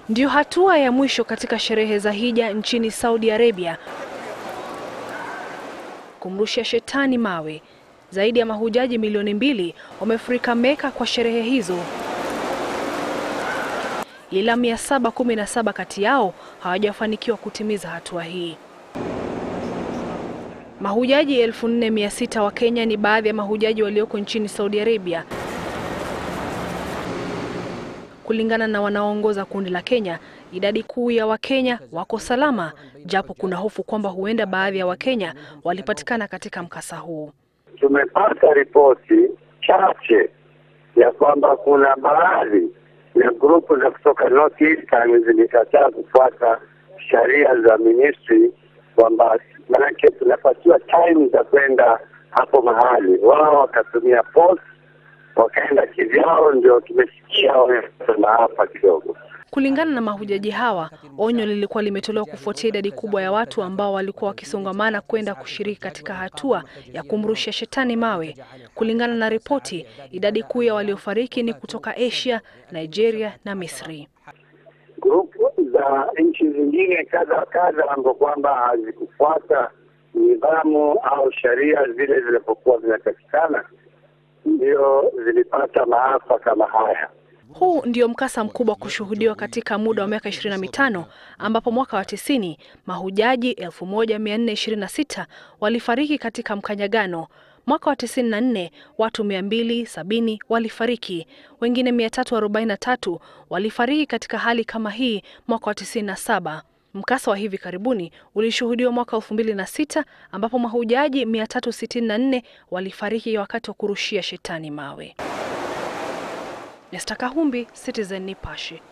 Ndiyo hatua ya mwisho katika sherehe za hija nchini Saudi Arabia. Kumrushia shetani mawe. Zaidi ya mahujaji milioni 2 wamefurika Meka kwa sherehe hizo. Ila 717 kati yao hawajafanikiwa kutimiza hatua hii. Mahujaji 4600 wa Kenya ni baadhi ya mahujaji walioko nchini Saudi Arabia. Kulingana na wanaoongoza kundi la Kenya, idadi kuu ya Wakenya wako salama, japo kuna hofu kwamba huenda baadhi ya Wakenya walipatikana katika mkasa huu. Tumepata ripoti chache ya kwamba kuna baadhi ya grupu za kutoka North Eastern zilikataa kufuata sheria za ministry, kwamba manake tunapatiwa time za kwenda hapo mahali. Wao wakatumia post, wakaenda kivyao, ndio tumesikia wamesema hapa kidogo. Kulingana na mahujaji hawa, onyo lilikuwa limetolewa kufuatia idadi kubwa ya watu ambao walikuwa wakisongamana kwenda kushiriki katika hatua ya kumrushia shetani mawe. Kulingana na ripoti, idadi kuu ya waliofariki ni kutoka Asia, Nigeria na Misri. Grupu za nchi zingine kadha ambapo kwamba hazikufuata nidhamu au sheria zile zilizokuwa zinatakikana ndio zilipata maafa kama haya. Huu ndio mkasa mkubwa kushuhudiwa katika muda wa miaka 25, ambapo mwaka wa 90 mahujaji 1426 walifariki katika mkanyagano. Mwaka wa 94 watu 270 walifariki, wengine 343 walifariki katika hali kama hii mwaka wa 97. Mkasa wa hivi karibuni ulishuhudiwa mwaka 2006 ambapo mahujaji 364 walifariki wakati wa kurushia shetani mawe. Nesta Kahumbi, Citizen Nipashe.